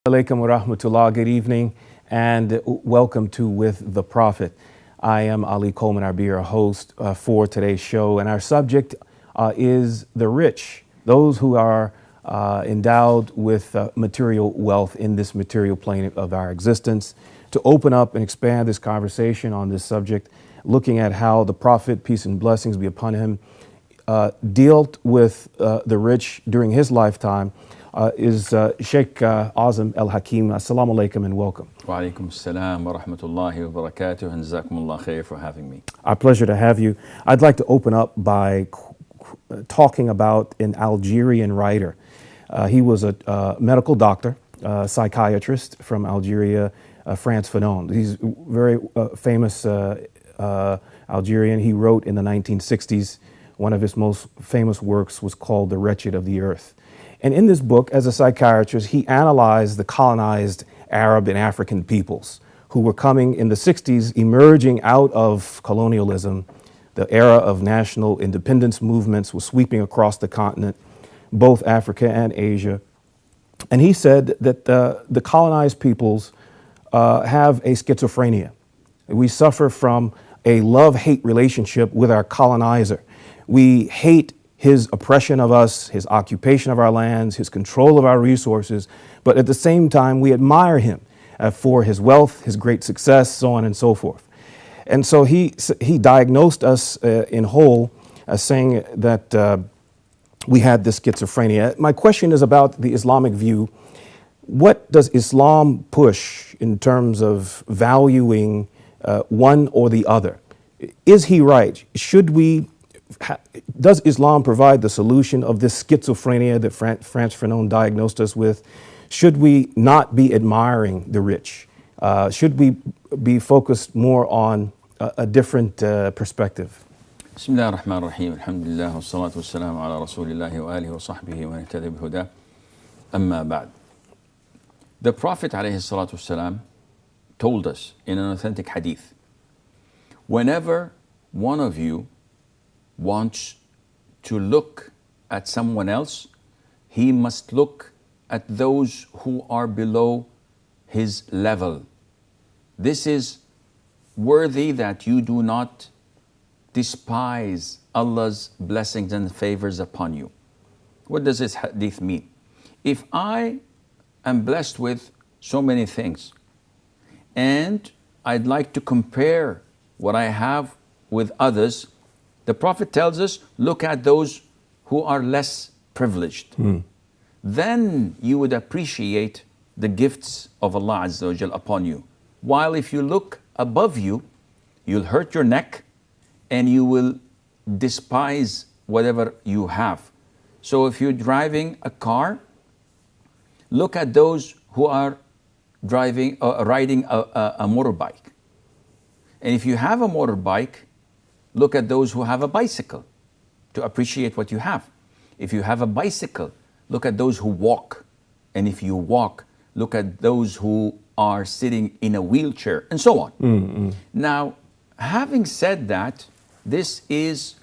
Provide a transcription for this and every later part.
Alaikum wa rahmatullah. Good evening and welcome to With the Prophet. I am Ali Coleman, I'll be your host for today's show, and our subject is the rich, those who are endowed with material wealth in this material plane of our existence. To open up and expand this conversation on this subject, looking at how the Prophet, peace and blessings be upon him, dealt with the rich during his lifetime, is Sheikh Assim Hakeem. Assalamu alaikum and welcome. Wa alaikum assalam wa rahmatullahi wa barakatuh, and jazakumullah khair for having me. Our pleasure to have you. I'd like to open up by talking about an Algerian writer. He was a medical doctor, psychiatrist from Algeria, France Fanon. He's a very famous Algerian. He wrote in the 1960s. One of his most famous works was called The Wretched of the Earth. And in this book, as a psychiatrist, he analyzed the colonized Arab and African peoples who were coming in the 60s, emerging out of colonialism. The era of national independence movements was sweeping across the continent, both Africa and Asia. And he said that the colonized peoples have a schizophrenia. We suffer from a love-hate relationship with our colonizer. We hate his oppression of us, his occupation of our lands, his control of our resources, but at the same time, we admire him for his wealth, his great success, so on and so forth. And so he diagnosed us in whole, saying that we had this schizophrenia. My question is about the Islamic view. What does Islam push in terms of valuing one or the other? Is he right? Does Islam provide the solution of this schizophrenia that Frantz Fanon diagnosed us with? Should we not be admiring the rich? Should we be focused more on a different perspective? Bismillah ar-Rahman ar-Rahim. Alhamdulillah wa salatu wa salam ala rasulillahi wa alihi wa sahbihi wa ihtada bihuda. Amma ba'd. The Prophet alayhi salatu wasalam told us in an authentic hadith, whenever one of you wants to look at someone else, he must look at those who are below his level. This is worthy that you do not despise Allah's blessings and favors upon you. What does this hadith mean? If I am blessed with so many things and I'd like to compare what I have with others, the Prophet tells us, look at those who are less privileged. Then you would appreciate the gifts of Allah Azza wa Jal upon you. While if you look above you, you'll hurt your neck and you will despise whatever you have. So if you're driving a car, look at those who are riding a motorbike. And if you have a motorbike, look at those who have a bicycle to appreciate what you have. If you have a bicycle, look at those who walk. And if you walk, look at those who are sitting in a wheelchair, and so on. Now, having said that, this is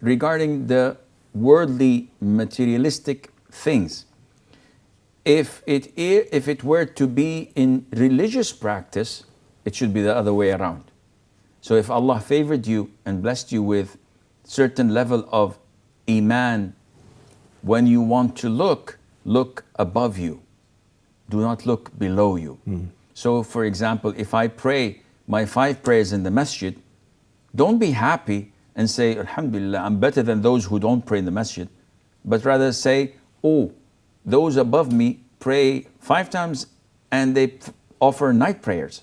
regarding the worldly, materialistic things. If it were to be in religious practice, it should be the other way around. So if Allah favored you and blessed you with certain level of iman, when you want to look above you. Do not look below you. So for example, if I pray my 5 prayers in the masjid, don't be happy and say, Alhamdulillah, I'm better than those who don't pray in the masjid. But rather say, oh, those above me pray 5 times and they offer night prayers.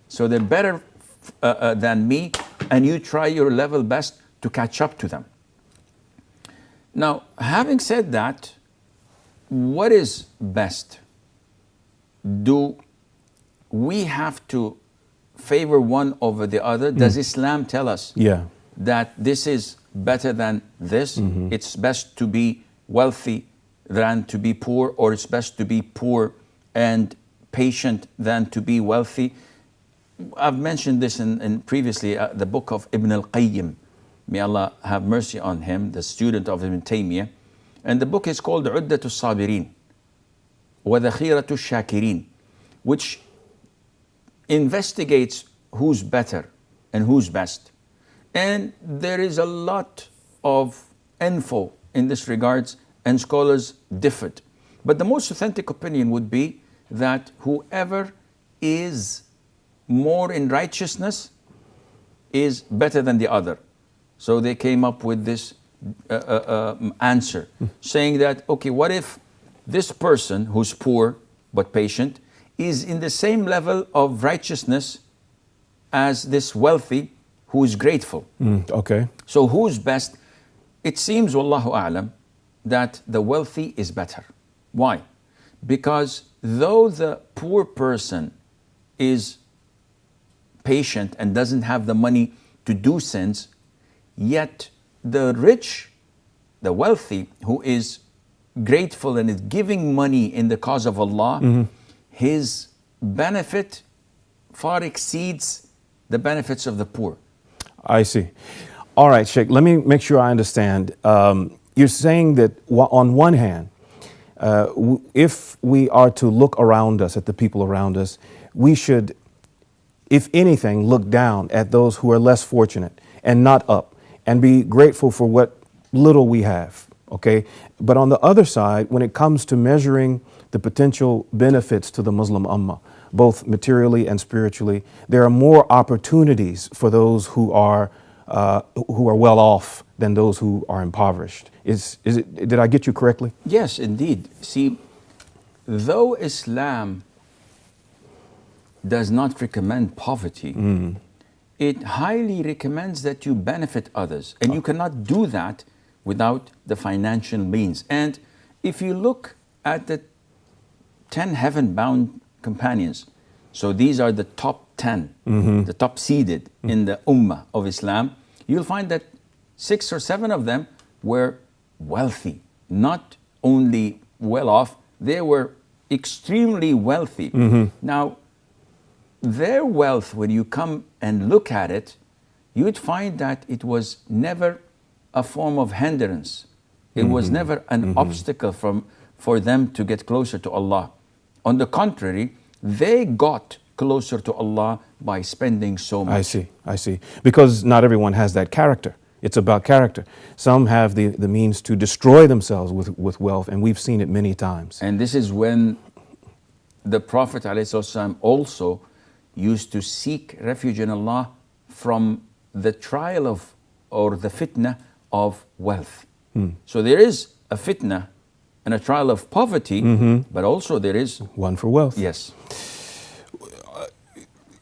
So they're better than me, and you try your level best to catch up to them. Now, having said that, what is best? Do we have to favor one over the other? Does Islam tell us that this is better than this? It's best to be wealthy than to be poor, or it's best to be poor and patient than to be wealthy? I've mentioned this in previously, the book of Ibn al-Qayyim. May Allah have mercy on him, the student of Ibn Taymiyyah. And the book is called Uddatul Sabirin. وَذَخِيرَةُ الشَّاكِرِينَ, which investigates who's better and who's best. And there is a lot of info in this regards, and scholars differed. But the most authentic opinion would be that whoever is more in righteousness is better than the other. So they came up with this answer, saying that, okay, what if this person who's poor but patient is in the same level of righteousness as this wealthy who is grateful? Okay. So who's best? It seems, wallahu a'lam, that the wealthy is better. Why? Because though the poor person is patient and doesn't have the money to do sins, yet the rich, the wealthy, who is grateful and is giving money in the cause of Allah, his benefit far exceeds the benefits of the poor. I see. All right, Sheikh, let me make sure I understand. You're saying that on one hand, if we are to look around us, at the people around us, we should, if anything, look down at those who are less fortunate and not up, and be grateful for what little we have, okay? But on the other side, when it comes to measuring the potential benefits to the Muslim Ummah, both materially and spiritually, there are more opportunities for those who are well off than those who are impoverished. Did I get you correctly? Yes, indeed. See, though Islam does not recommend poverty, it highly recommends that you benefit others. And you cannot do that without the financial means. And if you look at the 10 heaven-bound companions, so these are the top 10, the top seeded in the Ummah of Islam, you'll find that 6 or 7 of them were wealthy, not only well off, they were extremely wealthy. Now, their wealth, when you come and look at it, you'd find that it was never a form of hindrance. It was never an obstacle for them to get closer to Allah. On the contrary, they got closer to Allah by spending so much. I see. Because not everyone has that character. It's about character. Some have the means to destroy themselves with wealth, and we've seen it many times. And this is when the Prophet ﷺ also used to seek refuge in Allah from the trial of, or the fitna of wealth. So there is a fitna and a trial of poverty, but also there is one for wealth. Yes.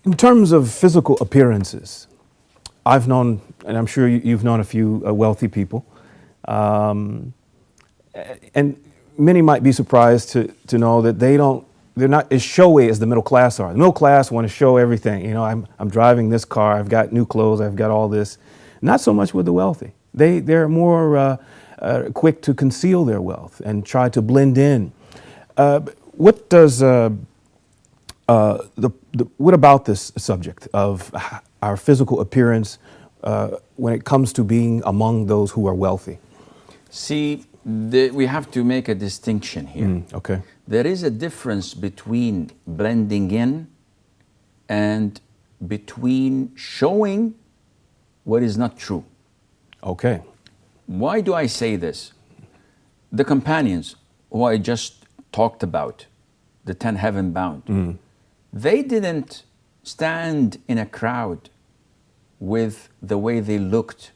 In terms of physical appearances, I've known, and I'm sure you've known a few wealthy people, and many might be surprised to know that they're not as showy as the middle class are. The middle class want to show everything. You know, I'm driving this car, I've got new clothes, I've got all this. Not so much with the wealthy. They're more quick to conceal their wealth and try to blend in. What does what about this subject of our physical appearance when it comes to being among those who are wealthy? See, we have to make a distinction here. Okay. There is a difference between blending in and between showing what is not true. Okay. Why do I say this? The companions who I just talked about, the 10 heaven bound, they didn't stand in a crowd with the way they looked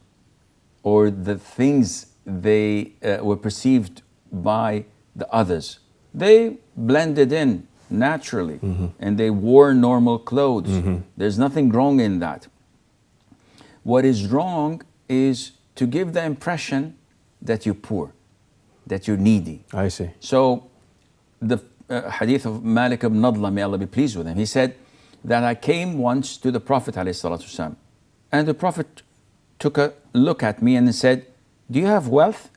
or the things they were perceived by the others. They blended in naturally and they wore normal clothes. There's nothing wrong in that. What is wrong is to give the impression that you're poor, that you're needy. I see. So the hadith of Malik ibn Nadla, may Allah be pleased with him, he said that I came once to the Prophet ﷺ, and the Prophet took a look at me and said, "Do you have wealth?"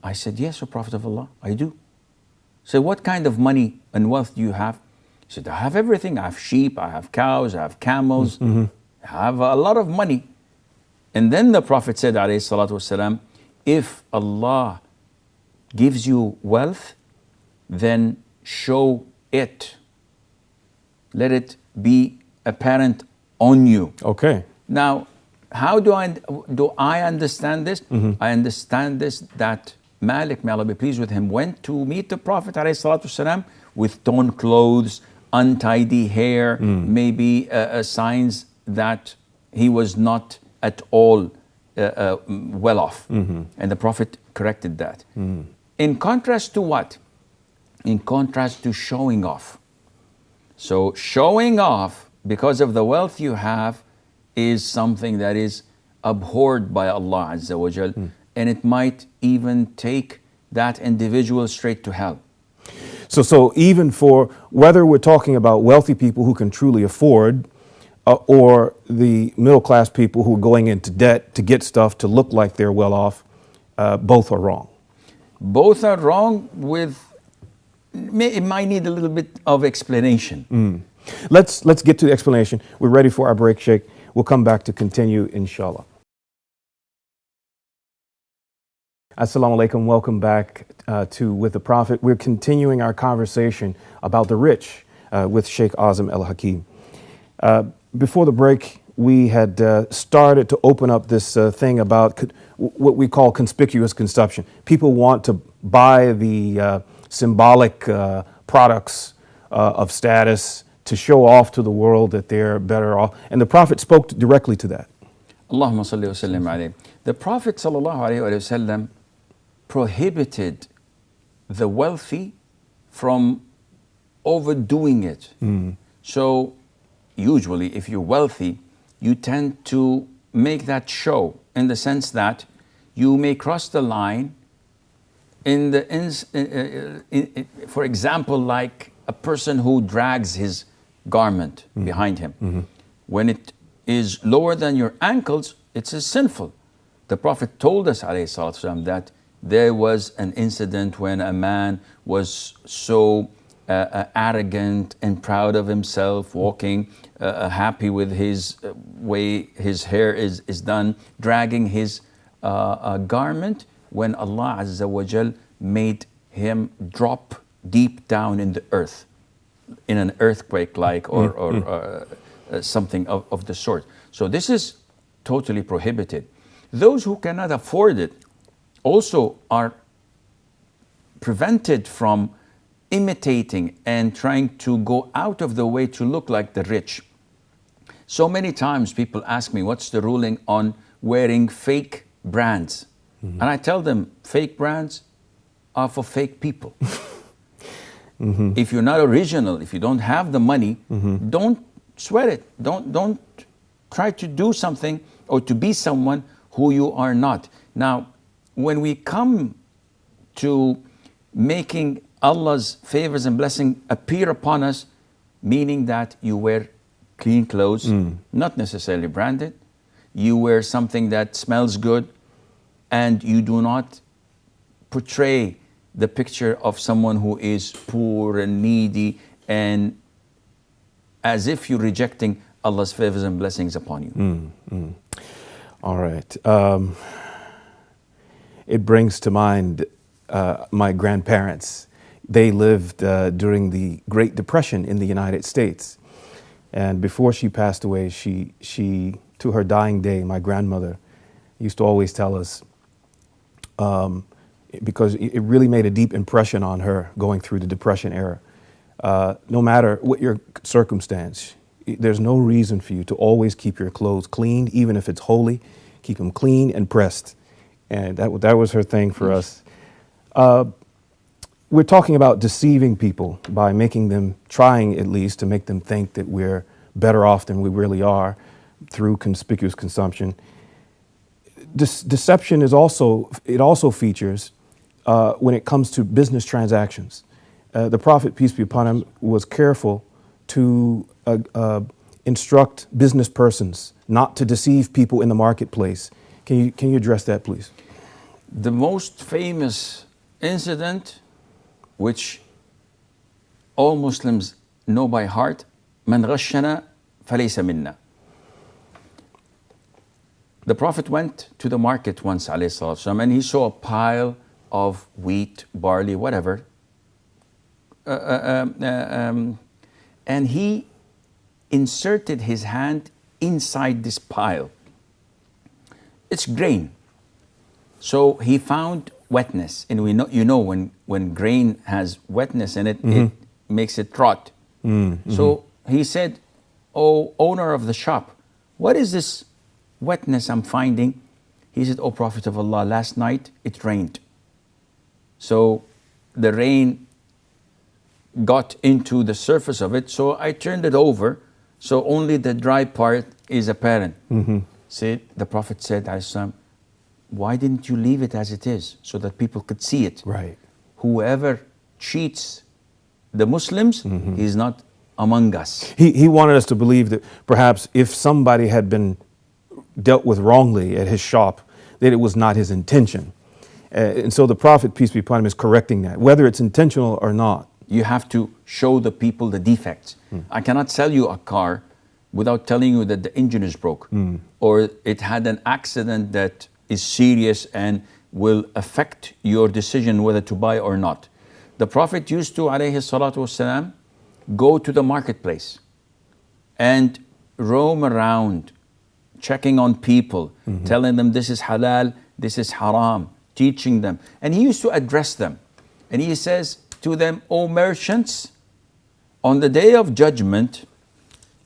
I said, "Yes, O Prophet of Allah, I do." So what kind of money and wealth do you have? He said, "I have everything. I have sheep, I have cows, I have camels, I have a lot of money." And then the Prophet said, alayhi salatu wasalam, if Allah gives you wealth, then show it. Let it be apparent on you. Okay. Now, how do I understand this? I understand this that Malik, may Allah be pleased with him, went to meet the Prophet ﷺ with torn clothes, untidy hair, maybe signs that he was not at all well off. And the Prophet corrected that. In contrast to what? In contrast to showing off. So showing off because of the wealth you have is something that is abhorred by Allah Azza wa Jal, and it might even take that individual straight to hell. So even for whether we're talking about wealthy people who can truly afford, or the middle class people who are going into debt to get stuff to look like they're well off, both are wrong. Both are wrong it might need a little bit of explanation. Let's get to the explanation. We're ready for our break, Sheikh. We'll come back to continue, inshallah. Assalamu alaikum. Welcome back to With the Prophet. We're continuing our conversation about the rich with Sheikh Azim al-Hakeem. Before the break, we had started to open up this thing about what we call conspicuous consumption. People want to buy the symbolic products of status to show off to the world that they're better off. And the Prophet spoke directly to that. Allahumma salli wa sallim alayhi. The Prophet sallallahu alayhi wa sallam prohibited the wealthy from overdoing it. So usually if you're wealthy, you tend to make that show in the sense that you may cross the line for example, like a person who drags his garment behind him. When it is lower than your ankles, it's sinful. The Prophet told us ﷺ that there was an incident when a man was so arrogant and proud of himself, walking happy with his way his hair is done, dragging his garment, when Allah Azza wa Jal made him drop deep down in the earth, in an earthquake like or something of the sort. So this is totally prohibited. Those who cannot afford it also are prevented from imitating and trying to go out of the way to look like the rich. So many times people ask me, what's the ruling on wearing fake brands? And I tell them, fake brands are for fake people. If you're not original, if you don't have the money, don't sweat it. Don't try to do something or to be someone who you are not. Now, when we come to making Allah's favors and blessing appear upon us, meaning that you wear clean clothes, not necessarily branded, you wear something that smells good, and you do not portray the picture of someone who is poor and needy, and as if you're rejecting Allah's favors and blessings upon you. All right. It brings to mind my grandparents. They lived during the Great Depression in the United States. And before she passed away, she to her dying day, my grandmother used to always tell us, because it really made a deep impression on her going through the Depression era. No matter what your circumstance, there's no reason for you to always keep your clothes clean, even if it's holy. Keep them clean and pressed. And that was her thing for us. We're talking about deceiving people by making them, trying at least to make them think that we're better off than we really are through conspicuous consumption. Deception is also features when it comes to business transactions. The Prophet, peace be upon him, was careful to instruct business persons not to deceive people in the marketplace. Can you address that, please? The most famous incident, which all Muslims know by heart, "Man ghashana falaysa minna." The Prophet went to the market once, alayhi salatu wasalam, and he saw a pile of wheat, barley, whatever, and he inserted his hand inside this pile. It's grain. So he found wetness, and we know, you know, when grain has wetness in it, it makes it rot. So he said, "Oh, owner of the shop, what is this wetness I'm finding?" He said, "Oh, Prophet of Allah, last night it rained. So the rain got into the surface of it, so I turned it over, so only the dry part is apparent." See, the Prophet said, "Alayhi, why didn't you leave it as it is so that people could see it?" Right. Whoever cheats the Muslims, he's not among us. He wanted us to believe that perhaps if somebody had been dealt with wrongly at his shop, that it was not his intention. And so the Prophet, peace be upon him, is correcting that, whether it's intentional or not. You have to show the people the defects. I cannot sell you a car without telling you that the engine is broke, or it had an accident that is serious and will affect your decision whether to buy or not. The Prophet used to, alayhi salatu wasalam, go to the marketplace and roam around, checking on people, telling them this is halal, this is haram, teaching them. And he used to address them. And he says to them, "O merchants, on the day of judgment,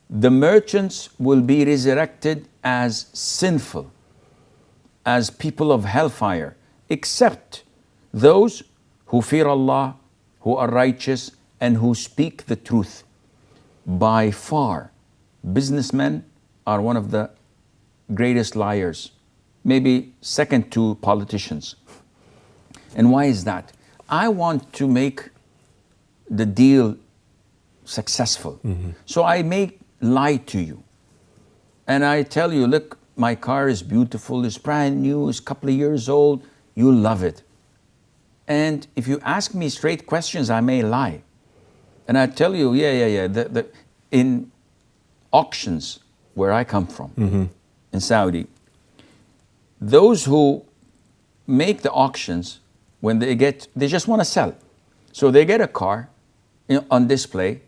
the merchants will be resurrected as sinful, as people of hellfire, except those who fear Allah, who are righteous, and who speak the truth. By far, businessmen are one of the greatest liars, maybe second to politicians." And why is that? I want to make the deal successful. So I may lie to you. And I tell you, "Look, my car is beautiful, it's brand new, it's a couple of years old, you'll love it." And if you ask me straight questions, I may lie. And I tell you, yeah. In auctions where I come from, in Saudi, those who make the auctions, when they just want to sell. So they get a car on display,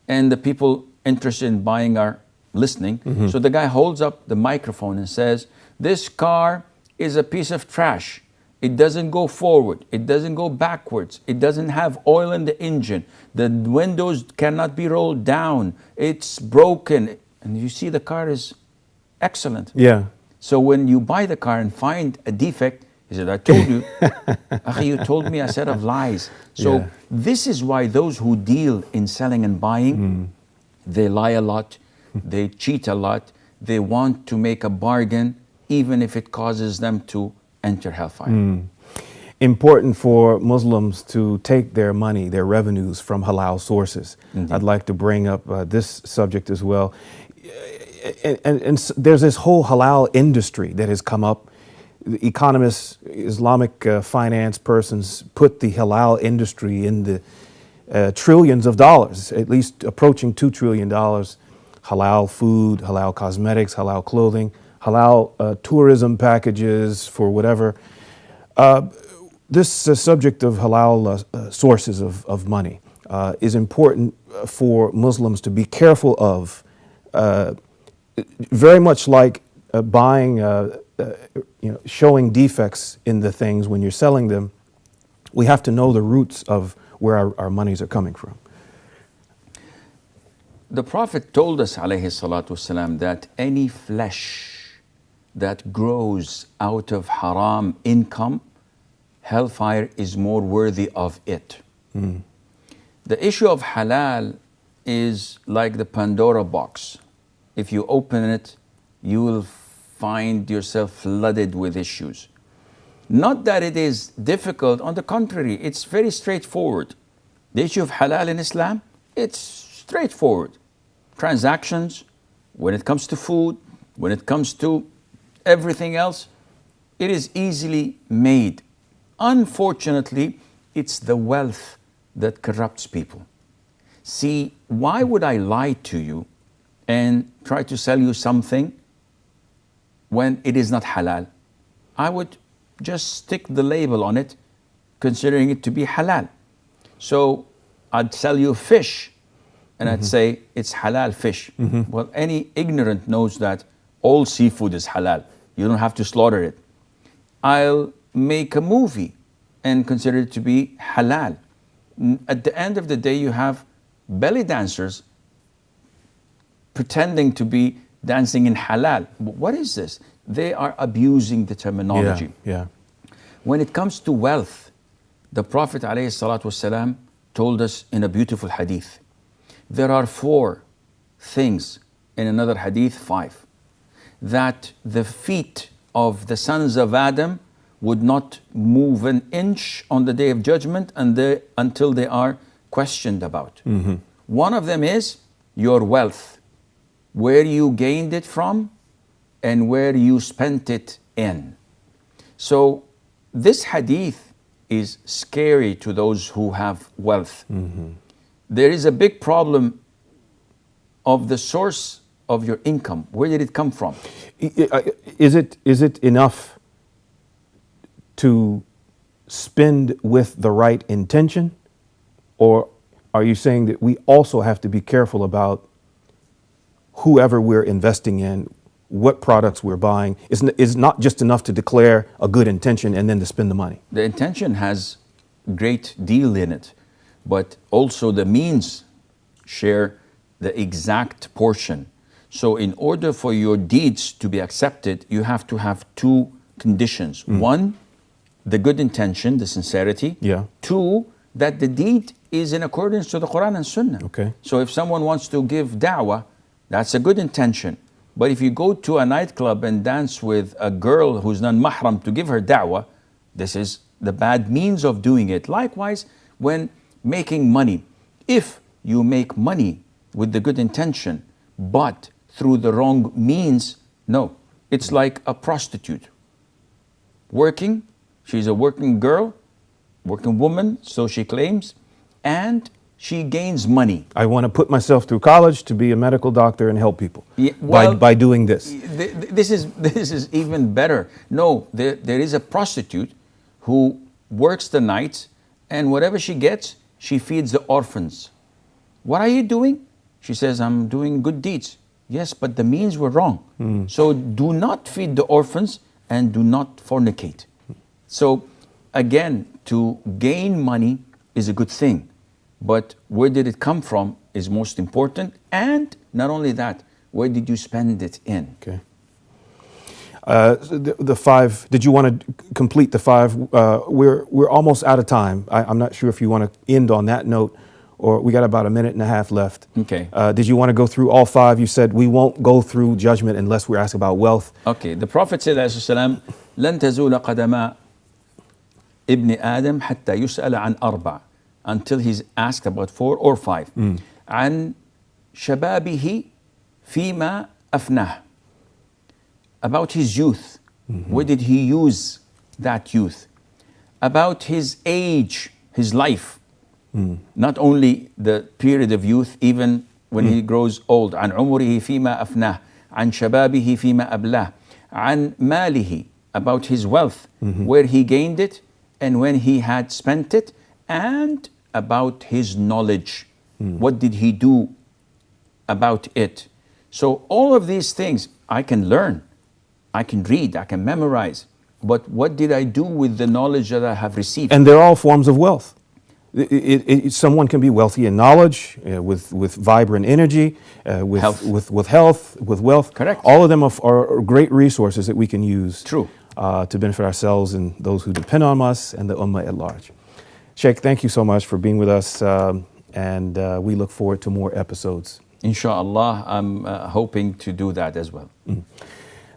and the people interested in buying are listening. So the guy holds up the microphone and says, "This car is a piece of trash. It doesn't go forward. It doesn't go backwards. It doesn't have oil in the engine. The windows cannot be rolled down. It's broken." And you see the car is excellent. Yeah. So when you buy the car and find a defect, he said, "I told you." Akhi, you told me a set of lies. So this is why those who deal in selling and buying, they lie a lot, they cheat a lot, they want to make a bargain, even if it causes them to enter hellfire. Important for Muslims to take their money, their revenues from halal sources. I'd like to bring up this subject as well. And there's this whole halal industry that has come up. The economists, Islamic finance persons put the halal industry in the trillions of dollars, at least approaching $2 trillion. Halal food, halal cosmetics, halal clothing, halal tourism packages for whatever. This subject of halal sources of money is important for Muslims to be careful of, very much like buying, showing defects in the things when you're selling them. We have to know the roots of where our monies are coming from. The Prophet told us, alayhi salatu wasalam, that any flesh that grows out of haram income, hellfire is more worthy of it. The issue of halal is like the Pandora box. If you open it, you will find yourself flooded with issues. Not that it is difficult, on the contrary, it's very straightforward. The issue of halal in Islam, it's straightforward. Transactions, when it comes to food, when it comes to everything else, it is easily made. Unfortunately, it's the wealth that corrupts people. See, why would I lie to you and try to sell you something when it is not halal? I would just stick the label on it, considering it to be halal. So I'd sell you fish and I'd say it's halal fish. Well, any ignorant knows that all seafood is halal. You don't have to slaughter it. I'll make a movie and consider it to be halal. At the end of the day, you have belly dancers pretending to be dancing in halal. What is this? They are abusing the terminology. Yeah. When it comes to wealth, the Prophet ﷺ told us in a beautiful hadith, there are 4 things, in another hadith 5, that the feet of the sons of Adam would not move an inch on the day of judgment until they are questioned about. One of them is your wealth, where you gained it from and where you spent it in. So this hadith is scary to those who have wealth. There is a big problem of the source of your income. Where did it come from? Is it enough to spend with the right intention? Or are you saying that we also have to be careful about whoever we're investing in, what products we're buying? It's not just enough to declare a good intention and then to spend the money. The intention has great deal in it, but also the means share the exact portion. So in order for your deeds to be accepted, you have to have 2 conditions. 1, the good intention, the sincerity. Yeah. 2, that the deed is in accordance to the Quran and Sunnah. Okay. So if someone wants to give da'wah, that's a good intention. But if you go to a nightclub and dance with a girl who's non-mahram to give her da'wah, this is the bad means of doing it. Likewise, when making money, if you make money with the good intention, but through the wrong means, no. It's like a prostitute. Working, she's a working girl, working woman, so she claims, and she gains money. I want to put myself through college to be a medical doctor and help people by doing this. This is even better. No, there is a prostitute who works the nights, and whatever she gets, she feeds the orphans. What are you doing? She says, I'm doing good deeds. Yes, but the means were wrong. So do not feed the orphans and do not fornicate. So again, to gain money is a good thing, but where did it come from is most important. And not only that, where did you spend it in? Okay. The 5, did you want to complete the 5? We're almost out of time. I'm not sure if you want to end on that note, or we got about a minute and a half left. Okay. Did you want to go through all 5? You said we won't go through judgment unless we're asked about wealth. Okay. The Prophet said, لن تزول قدما ابن آدم حتى يسأل عن 4, until he's asked about 4 or 5. عن شبابه فيما أفناه, about his youth. Where did he use that youth? About his age, his life. Not only the period of youth, even when he grows old. عن عمره فيما أفناه, عن شبابه فيما أبلاه, عن ماله, about his wealth, where he gained it and when he had spent it, and about his knowledge. What did he do about it? So all of these things I can learn, I can read, I can memorize, but what did I do with the knowledge that I have received? And they're all forms of wealth. Someone can be wealthy in knowledge, with vibrant energy, with health, with wealth. Correct. All of them are great resources that we can use. True. To benefit ourselves and those who depend on us and the ummah at large. Sheikh, thank you so much for being with us, and we look forward to more episodes. Inshallah, I'm hoping to do that as well.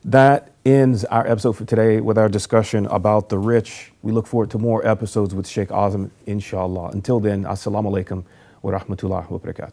That ends our episode for today with our discussion about the rich. We look forward to more episodes with Sheikh Azim, inshallah. Until then, assalamu alaikum wa rahmatullahi wa barakatuh.